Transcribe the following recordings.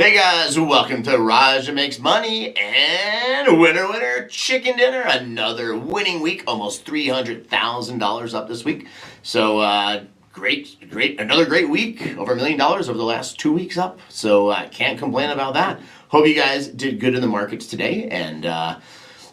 Hey guys, welcome to Raja Makes Money and winner, winner, chicken dinner. Another winning week, almost $300,000 up this week. So another great week, over $1 million over the last 2 weeks up. So can't complain about that. Hope you guys did good in the markets today, and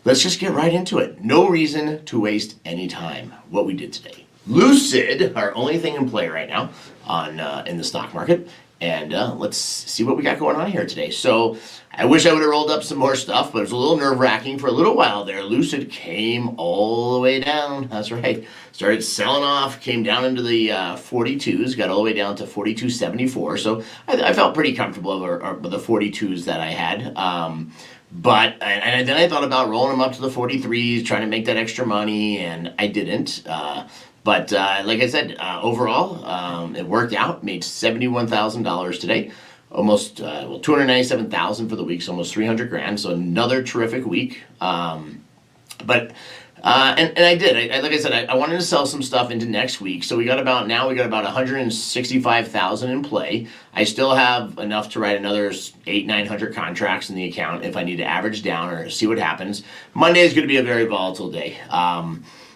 let's just get right into it. No reason to waste any time. What we did today. Lucid, our only thing in play right now on in the stock market. And let's see what we got going on here today. So I wish I would have rolled up some more stuff, but it was a little nerve-wracking for a little while there. Lucid came all the way down. That's right. Started selling off, came down into the 42s, got all the way down to 42.74. So I felt pretty comfortable with the 42s that I had. But then I thought about rolling them up to the 43s, trying to make that extra money, and I didn't. But like I said, overall, it worked out. Made $71,000 today, almost $297,000 for the week, so almost 300 grand. So another terrific week. And I did. Like I said, I wanted to sell some stuff into next week. So we got about 165,000 in play. I still have enough to write another 800-900 contracts in the account if I need to average down or see what happens. Monday is going to be a very volatile day.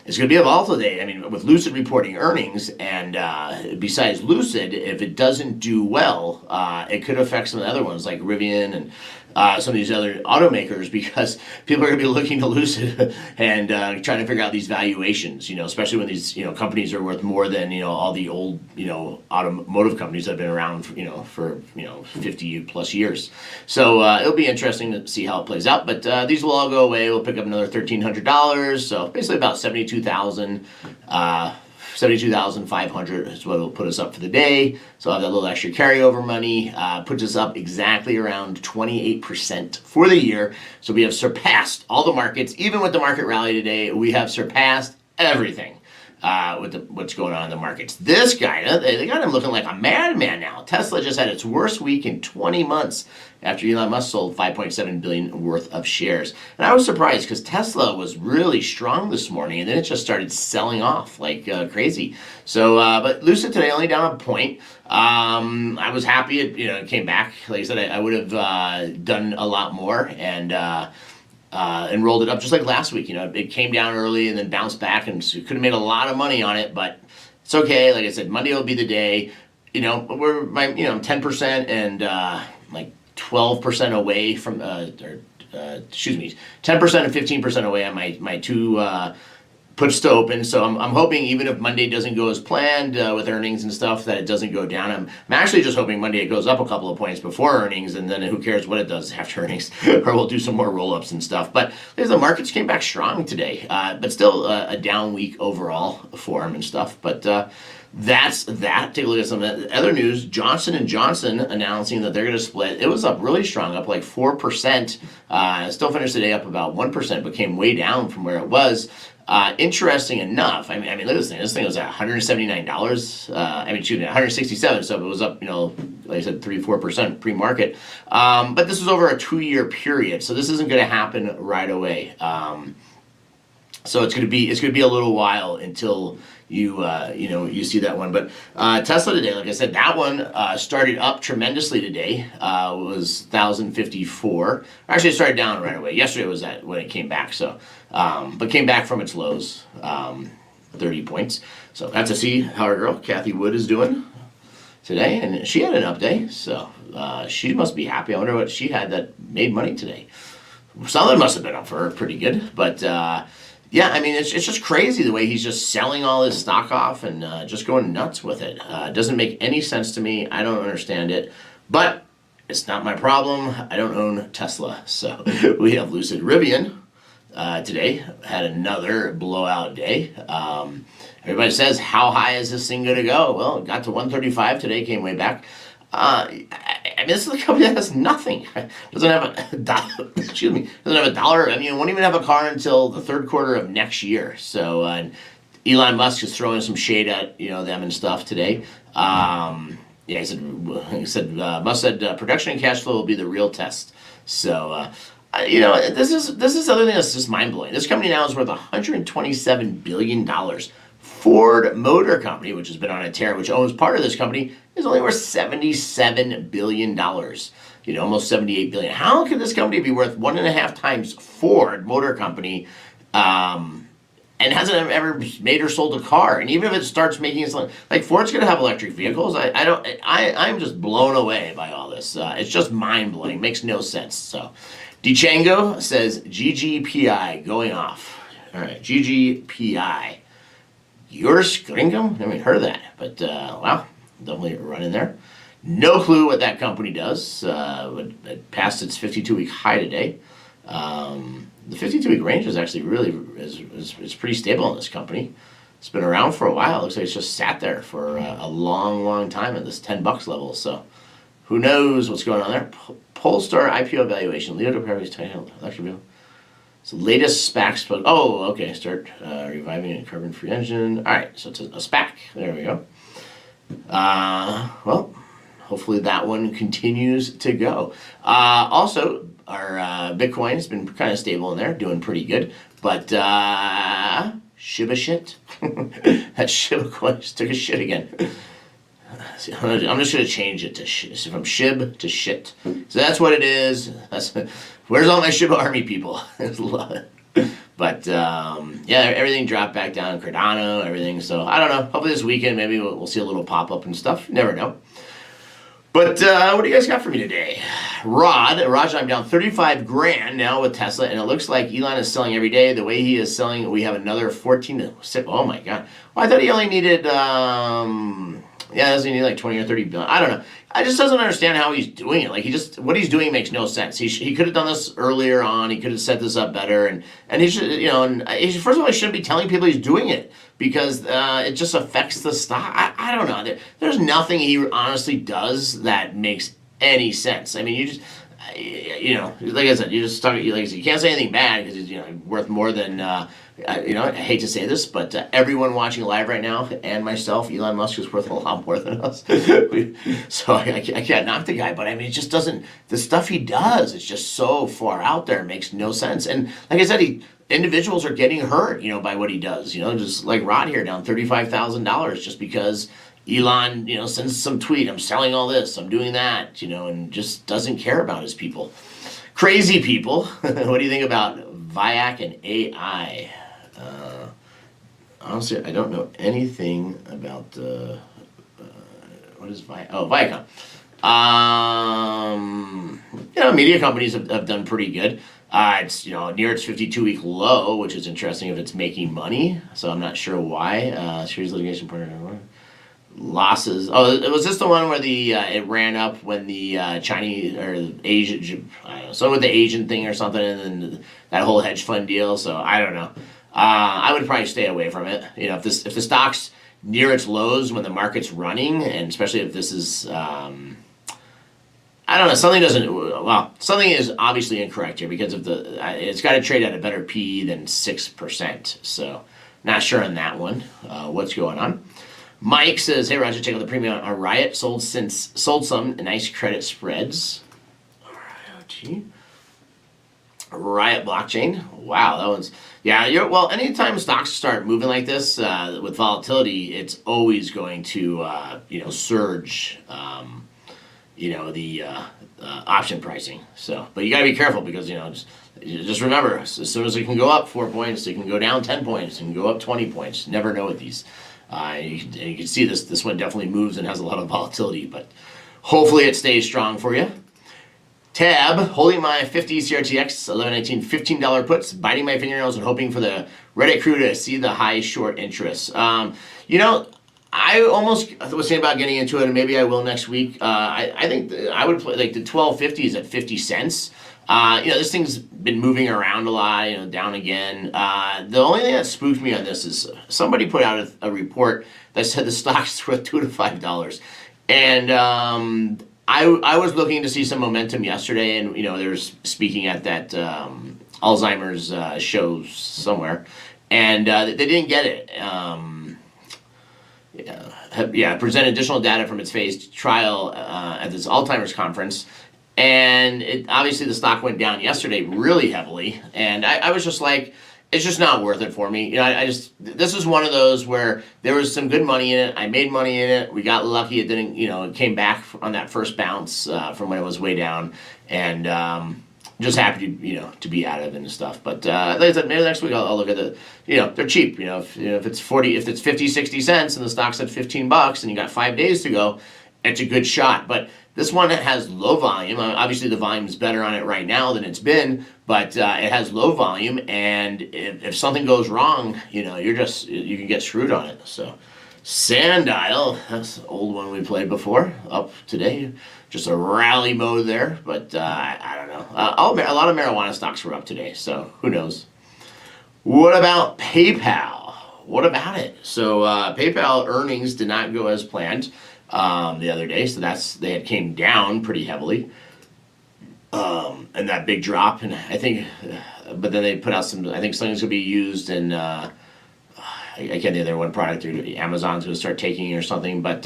It's going to be a volatile day. I mean, with Lucid reporting earnings, and besides Lucid, if it doesn't do well, it could affect some of the other ones like Rivian and some of these other automakers, because people are going to be looking to Lucid and trying to figure out these valuations, especially when these, companies are worth more than, all the old, automotive companies that have been around, for 50 plus years. So it'll be interesting to see how it plays out, but these will all go away. We'll pick up another $1,300. So basically about 72,500 is what will put us up for the day. So I'll have that little extra carryover money, puts us up exactly around 28% for the year. So we have surpassed all the markets. Even with the market rally today, we have surpassed everything with what's going on in the markets. This guy, they got him looking like a madman now. Tesla just had its worst week in 20 months after Elon Musk sold $5.7 billion worth of shares. And I was surprised because Tesla was really strong this morning, and then it just started selling off like crazy. So, but Lucid today only down a point. I was happy it came back. Like I said, I would have done a lot more and rolled it up just like last week. It came down early and then bounced back, and so could have made a lot of money on it, but it's okay. Like I said, Monday will be the day. We're 10% and like 12% away from 10% and 15% away on my two puts to open. So I'm hoping, even if Monday doesn't go as planned with earnings and stuff, that it doesn't go down. I'm actually just hoping Monday it goes up a couple of points before earnings, and then who cares what it does after earnings, or we'll do some more roll-ups and stuff. But the markets came back strong today, but still a down week overall for them and stuff. But that's that. Take a look at some other news. Johnson & Johnson announcing that they're going to split. It was up really strong, up like 4%. Still finished the day up about 1%, but came way down from where it was. Interesting enough, I mean, look at this thing. This thing was at $179. $167. So it was up, like I said, 3-4% pre-market. But this was over a 2-year period, so this isn't going to happen right away. So it's going to be a little while until you see that one. But Tesla today, like I said, that one started up tremendously today. It was 1,054. Actually, it started down right away. Yesterday was when it came back. So, but came back from its lows, 30 points. So got to see how our girl Kathy Wood is doing today, and she had an up day. So she must be happy. I wonder what she had that made money today. Something must have been up for her pretty good, but. Yeah, I mean, it's just crazy the way he's just selling all his stock off and just going nuts with it. It doesn't make any sense to me. I don't understand it. But it's not my problem. I don't own Tesla. So we have Lucid. Rivian today had another blowout day. Everybody says, how high is this thing going to go? Well, it got to 135 today, came way back. I mean, this is a company that has nothing. Doesn't have a dollar. Excuse me. Doesn't have a dollar. I mean, it won't even have a car until the third quarter of next year. So Elon Musk is throwing some shade at them and stuff today. He said Musk said production and cash flow will be the real test. So this is other thing that's just mind blowing. This company now is worth $127 billion. Ford Motor Company, which has been on a tear, which owns part of this company, is only worth $77 billion. Almost 78 billion. How could this company be worth 1.5 times Ford Motor Company, and hasn't ever made or sold a car? And even if it starts making it, like Ford's going to have electric vehicles. I'm just blown away by all this. It's just mind blowing. Makes no sense. So, DiChango says GGPI going off. All right, GGPI. Yours Gringam? I haven't heard of that, but wow, definitely running there. No clue what that company does. It passed its 52-week high today. The 52-week range is actually really is pretty stable in this company. It's been around for a while. It looks like it's just sat there for a long, long time at this $10 level. So who knows what's going on there? Polestar IPO valuation. Leo DiCaprio's title. Electric vehicle. It's the latest SPAC spoke. Oh, okay. Start reviving a carbon-free engine. All right. So it's a SPAC. There we go. Well, hopefully that one continues to go. Also, our Bitcoin has been kind of stable in there, doing pretty good. But SHIB shit. That SHIB coin just took a shit again. See, I'm just going to change it to from SHIB to shit. So that's what it is. Where's all my SHIB army people? But yeah, everything dropped back down. Cardano, everything. So I don't know. Hopefully this weekend maybe we'll see a little pop up and stuff. You never know. But what do you guys got for me today? Raj, I'm down 35 grand now with Tesla, and it looks like Elon is selling every day. The way he is selling, we have another 14 to sip. Oh my God. Well, I thought he only needed, doesn't he need like 20 or 30 billion? I don't know. I just doesn't understand how he's doing it. Like what he's doing makes no sense. He could have done this earlier on. He could have set this up better, and he should, first of all, he shouldn't be telling people he's doing it because it just affects the stock. I don't know. There's nothing he honestly does that makes any sense. I mean, you just, like I said, you just talk. Like I said, you can't say anything bad because he's worth more than. I hate to say this, but everyone watching live right now and myself, Elon Musk is worth a lot more than us. So I can't knock the guy, but I mean, it just doesn't. The stuff he does, it's just so far out there, it makes no sense. And like I said, individuals are getting hurt, by what he does. Just like Rod here, down $35,000 just because Elon, sends some tweet, I'm selling all this, I'm doing that, and just doesn't care about his people. Crazy people. What do you think about Viac and AI? Honestly, I don't know anything about what is Viacom? Oh, Viacom. Media companies have done pretty good. It's near its 52-week low, which is interesting if it's making money. So I'm not sure why. Series litigation partner losses. Oh, was this the one where it ran up when the Chinese or the Asian, I don't know, so with the Asian thing or something, and then that whole hedge fund deal. So I don't know. I would probably stay away from it. If the stock's near its lows when the market's running, and especially if this is, I don't know, something is obviously incorrect here because of it's got to trade at a better PE than 6%. So not sure on that one. What's going on? Mike says, hey Roger, check out the premium on Riot. Sold some nice credit spreads. Riot blockchain. Wow, that one's anytime stocks start moving like this with volatility, it's always going to surge. The option pricing. So, but you got to be careful because just remember, as soon as it can go up 4 points, it can go down 10 points, it can go up 20 points. Never know with these. You can see this one definitely moves and has a lot of volatility, but hopefully it stays strong for you. Tab, holding my 50 CRTX 1119 $15 puts, biting my fingernails and hoping for the Reddit crew to see the high short interest. I almost was thinking about getting into it, and maybe I will next week. I think I would play like the 1250s at 50 cents. This thing's been moving around a lot, down again. The only thing that spooked me on this is somebody put out a report that said the stock's worth $2 to $5. And I was looking to see some momentum yesterday, and there's speaking at that Alzheimer's show somewhere, and they didn't get it. Present additional data from its phase trial at this Alzheimer's conference, and obviously the stock went down yesterday really heavily, and I was just like, it's just not worth it for me. I just, this is one of those where there was some good money in it. I made money in it. We got lucky. It didn't, it came back on that first bounce from when it was way down, and just happy to, to be out of it and stuff. But like I said, maybe next week I'll look at the, they're cheap. If it's 50, 60 cents and the stock's at $15 and you got 5 days to go, it's a good shot. But this one has low volume. Obviously, the volume is better on it right now than it's been, but it has low volume, and if something goes wrong, you can get screwed on it. So, Sandile, that's an old one we played before, up today. Just a rally mode there, but I don't know. A lot of marijuana stocks were up today, so who knows? What about PayPal? What about it? So, PayPal earnings did not go as planned the other day, so they had came down pretty heavily, and that big drop, and I think, but then they put out some. I think something's gonna be used in. I can't think of their one product. Amazon's gonna start taking it or something, but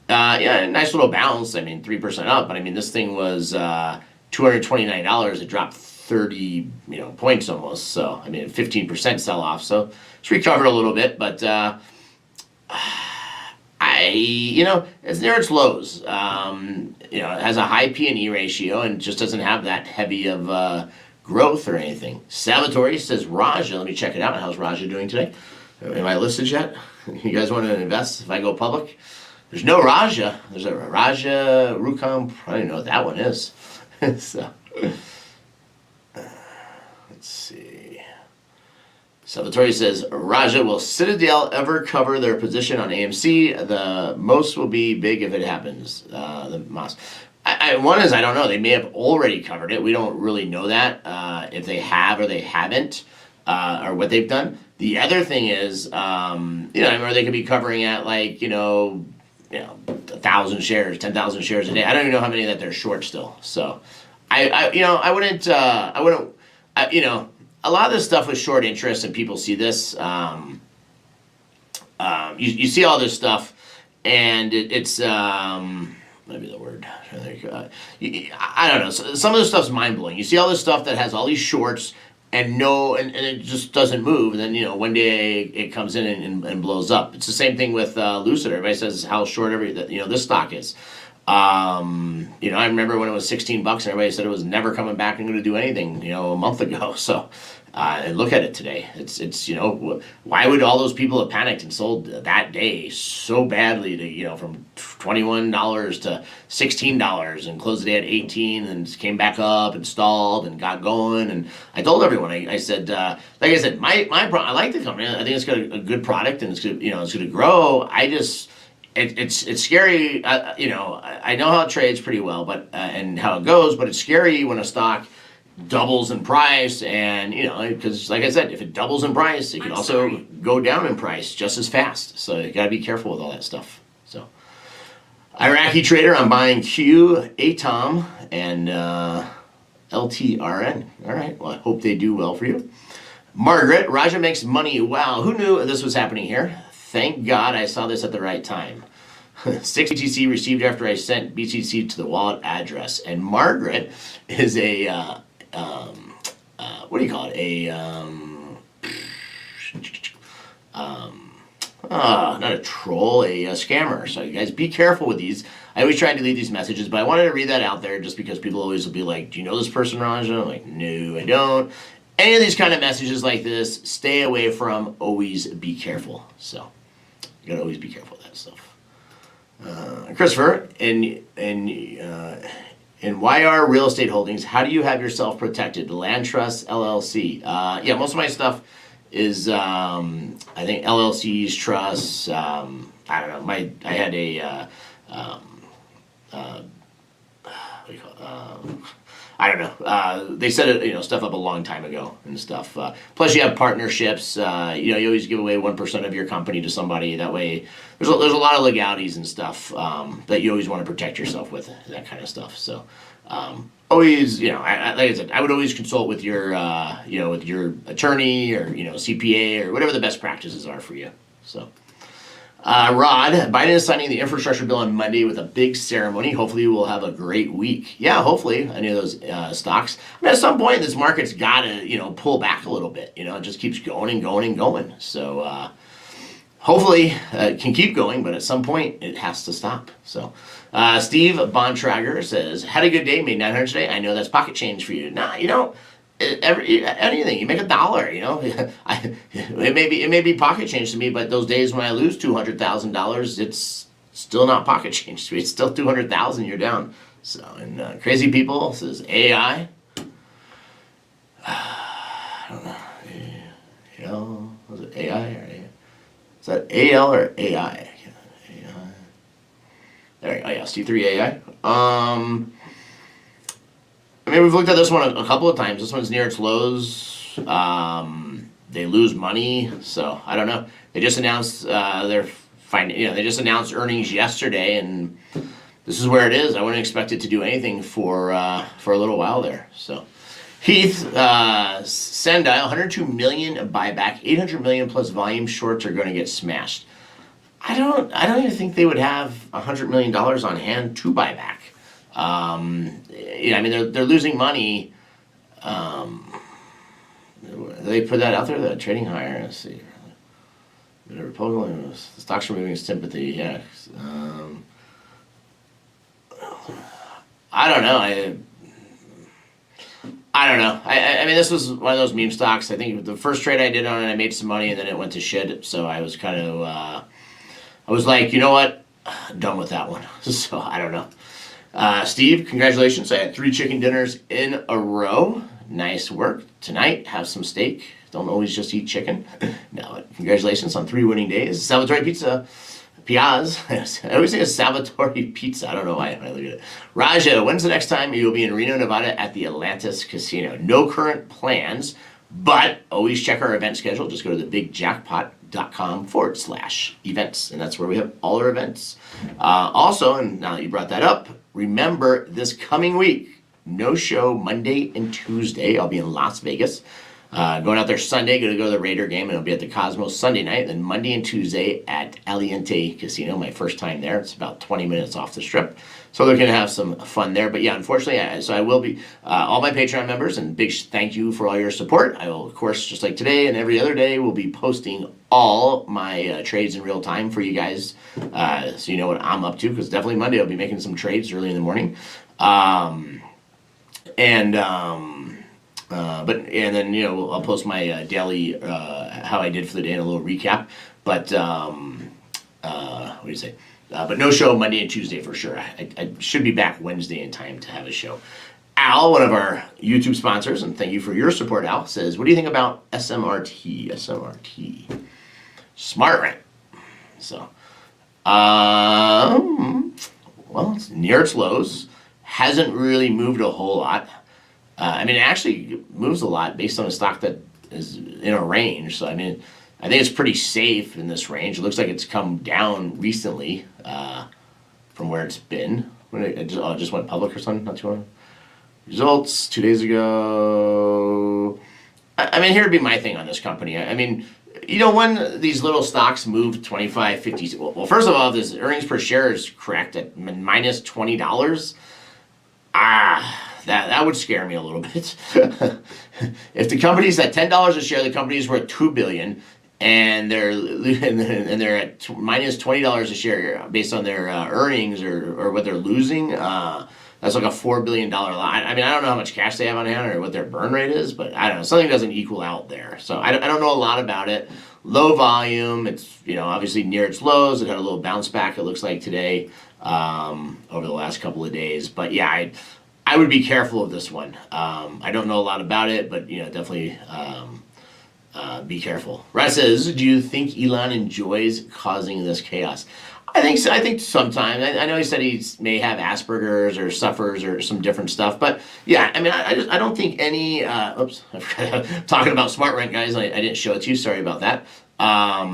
yeah, nice little bounce. I mean, 3% up, but I mean, this thing was $229. It dropped 30 points almost. So I mean, 15% sell off. So it's recovered a little bit, but. It's near its lows. It has a high P/E ratio and just doesn't have that heavy of growth or anything. Salvatore says Raja. Let me check it out. How's Raja doing today? Am I listed yet? You guys want to invest if I go public? There's no Raja. There's a Raja Rukam. I don't even know what that one is. So, let's see. Salvatore says, Raja, will Citadel ever cover their position on AMC? The most will be big if it happens. The most. One is, I don't know. They may have already covered it. We don't really know that, if they have or they haven't, or what they've done. The other thing is, or they could be covering at 1,000 shares, 10,000 shares a day. I don't even know how many that they're short still. So, I wouldn't, a lot of this stuff with short interest, and people see this. You see all this stuff, and it's maybe the word. I don't know. Some of this stuff's mind blowing. You see all this stuff that has all these shorts, and it just doesn't move. And then one day it comes in and blows up. It's the same thing with Lucid. Everybody says how short this stock is. I remember when it was $16 and everybody said it was never coming back and going to do anything, a month ago. So, and look at it today. It's why would all those people have panicked and sold that day so badly to, from $21 to $16 and closed the day at 18 and came back up and stalled and got going. And I told everyone, I said, like I said, my I like the company. I think it's got a good product and it's good, it's going to grow. It's scary, I know how it trades pretty well, but and how it goes, but it's scary when a stock doubles in price, and because like I said, if it doubles in price, it can also go down in price just as fast. So you got to be careful with all that stuff. So, Iraqi trader, I'm buying Q, ATOM, and LTRN. All right, well, I hope they do well for you. Margaret, Raja makes money. Wow, who knew this was happening here? Thank God I saw this at the right time. 6 BTC received after I sent BTC to the wallet address. And Margaret is a, what do you call it? Not a troll, a scammer. So you guys be careful with these. I always try to delete these messages, but I wanted to read that out there just because people always will be like, do you know this person, Raja? I'm like, no, I don't. Any of these kind of messages like this, stay away from. Always be careful. So you gotta always be careful with that stuff. Christopher, in YR Real Estate Holdings, how do you have yourself protected? The Land Trust LLC. Yeah, most of my stuff is I think LLCs, trusts. I don't know. I had a what do you call it? I don't know. They set it, stuff up a long time ago and stuff. Plus, you have partnerships. You always give away 1% of your company to somebody. That way, there's a lot of legalities and stuff that you always want to protect yourself with, that kind of stuff. So, always, like I said, I would always consult with your, with your attorney or CPA or whatever the best practices are for you. So. Rod, Biden is signing the infrastructure bill on Monday with a big ceremony. Hopefully, we'll have a great week. Yeah, hopefully, any of those stocks. I mean, at some point, this market's got to, pull back a little bit. It just keeps going and going and going. So, hopefully, it can keep going, but at some point, it has to stop. So, Steve Bontrager says, had a good day, made 900 today. I know that's pocket change for you. Nah, anything you make $1, it may be pocket change to me, but those days when I lose $200,000, it's still not pocket change to me. It's still 200,000. You're down. So, and crazy people says AI. I don't know. Was it AI or AI? Is that AL or AI? There you go. Yeah, C3 AI. I mean, we've looked at this one a couple of times. This one's near its lows. They lose money, so I don't know. They just announced they just announced earnings yesterday, and this is where it is. I wouldn't expect it to do anything for a little while there. So, Heath Sendile, 102 million buyback, 800 million plus volume shorts are going to get smashed. I don't even think they would have $100 million on hand to buy back. I mean, they're losing money. They put that out there, the trading higher. Let's see. The Republican, the stocks are moving sympathy. Yeah. I don't know. I don't know. I mean, this was one of those meme stocks. I think the first trade I did on it, I made some money, and then it went to shit. So I was kind of, I was like, you know what? Done with that one. So I don't know. Steve, congratulations. I had 3 chicken dinners in a row. Nice work. Tonight, have some steak. Don't always just eat chicken. No, congratulations on 3 winning days. Salvatore Pizza. Piaz. I always say it's Salvatore Pizza. I don't know why I look at it. Raja, when's the next time you'll be in Reno, Nevada at the Atlantis Casino? No current plans, but always check our event schedule. Just go to thebigjackpot.com/events, and that's where we have all our events. Also, and now that you brought that up, remember this coming week, no show Monday and Tuesday. I'll be in Las Vegas. Going out there Sunday, going to go to the Raider game, and I'll be at the Cosmos Sunday night. Then Monday and Tuesday at Aliante Casino, my first time there. It's about 20 minutes off the strip. So they're going to have some fun there. But yeah, unfortunately, so I will be, all my Patreon members, and big thank you for all your support. I will, of course, just like today and every other day, will be posting all my trades in real time for you guys, so you know what I'm up to, because definitely Monday I'll be making some trades early in the morning. And then I'll post my daily how I did for the day and a little recap. But what do you say? But no show Monday and Tuesday for sure. I should be back Wednesday in time to have a show. Al, one of our YouTube sponsors, and thank you for your support, Al, says, what do you think about SMRT? Smart Rent. So, well, it's near its lows. Hasn't really moved a whole lot. I mean, it actually moves a lot based on a stock that is in a range. So, I mean, I think it's pretty safe in this range. It looks like it's come down recently from where it's been. It just went public or something, not too long. Results 2 days ago. I mean, here would be my thing on this company. I mean, when these little stocks move 25, 50, well, first of all, if this earnings per share is correct at minus $20, that would scare me a little bit. If the company's at $10 a share, the company's worth $2 billion, and they're at minus $20 a share based on their earnings or what they're losing. That's like a $4 billion line. I mean, I don't know how much cash they have on hand or what their burn rate is, but I don't know. Something doesn't equal out there. So I don't know a lot about it. Low volume. It's obviously near its lows. It had a little bounce back, it looks like today, over the last couple of days. But yeah, I would be careful of this one. I don't know a lot about it, but definitely be careful. Raz says, do you think Elon enjoys causing this chaos? I think so. I think sometimes. I know he said he may have Asperger's or suffers or some different stuff, but yeah, I mean, I don't think any. Oops, talking about Smart Rent, guys. I didn't show it to you. Sorry about that. I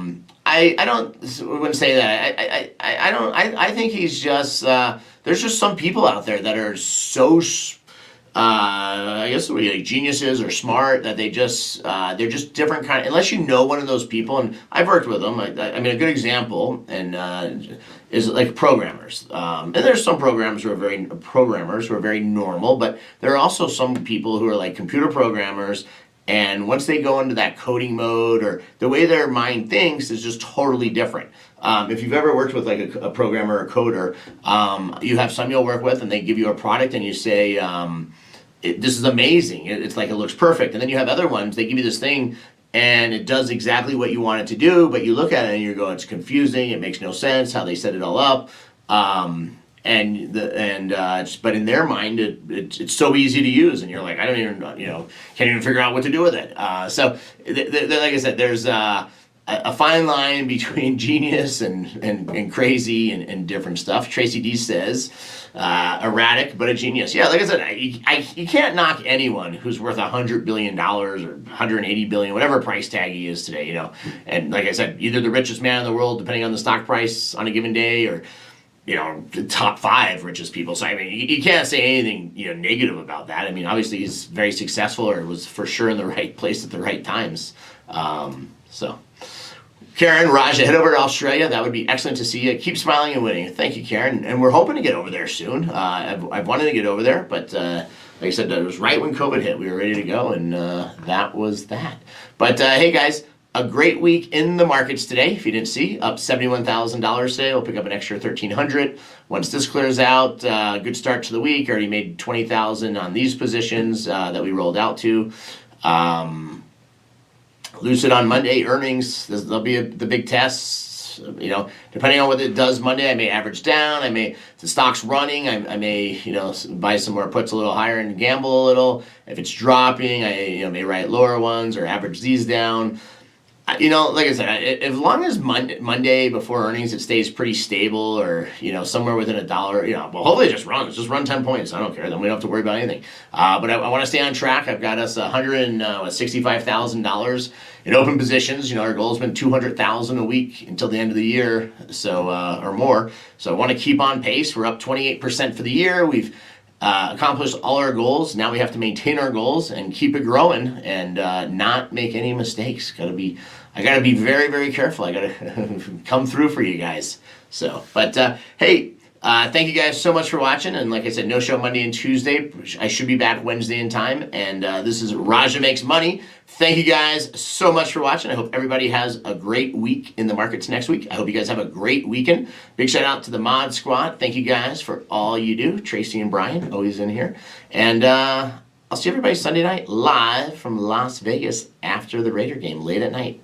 wouldn't say that. I don't. I think he's just. There's just some people out there that are so I guess like geniuses or smart, that they're just different kind. Unless you know one of those people, and I've worked with them. I mean, a good example is like programmers. And there's some programmers who are very normal, but there are also some people who are like computer programmers. And once they go into that coding mode, or the way their mind thinks is just totally different. If you've ever worked with like a programmer or a coder, you have some you'll work with, and they give you a product, and you say, this is amazing. It's like it looks perfect. And then you have other ones, they give you this thing, and it does exactly what you want it to do, but you look at it and you go, it's confusing, it makes no sense how they set it all up. But in their mind, it's so easy to use, and you're like, I don't even, can't even figure out what to do with it. So, like I said, there's a fine line between genius and crazy and different stuff. Tracy D says, erratic but a genius. Yeah, like I said, you can't knock anyone who's worth $100 billion or $180 billion, whatever price tag he is today. And like I said, either the richest man in the world, depending on the stock price on a given day, or the top 5 richest people. So, I mean, you can't say anything, negative about that. I mean, obviously he's very successful, or was for sure in the right place at the right times. So, Karen, Raja, head over to Australia. That would be excellent to see you. Keep smiling and winning. Thank you, Karen. And we're hoping to get over there soon. I've wanted to get over there, but like I said, it was right when COVID hit. We were ready to go, and that was that. But hey, guys, a great week in the markets today. If you didn't see, up $71,000 today. We'll pick up an extra $1,300 once this clears out. Good start to the week. Already made $20,000 on these positions that we rolled out to. Lucid on Monday earnings. There'll be the big tests. Depending on what it does Monday, I may average down. If the stock's running, I may buy some more puts a little higher and gamble a little. If it's dropping, I may write lower ones or average these down. Like I said, as long as Monday before earnings it stays pretty stable, or somewhere within $1, well, hopefully it just runs. Just run 10 points. I don't care. Then we don't have to worry about anything. But I want to stay on track. I've got us $165,000 in open positions. Our goal has been 200,000 a week until the end of the year, so or more. So I want to keep on pace. We're up 28% for the year. We've accomplished all our goals. Now we have to maintain our goals and keep it growing, and not make any mistakes. I gotta be very, very careful. I gotta come through for you guys. So, but hey, thank you guys so much for watching. And like I said, no show Monday and Tuesday. I should be back Wednesday in time. And this is Raja Makes Money. Thank you guys so much for watching. I hope everybody has a great week in the markets next week. I hope you guys have a great weekend. Big shout out to the Mod Squad. Thank you guys for all you do. Tracy and Brian, always in here. And I'll see everybody Sunday night live from Las Vegas after the Raider game, late at night.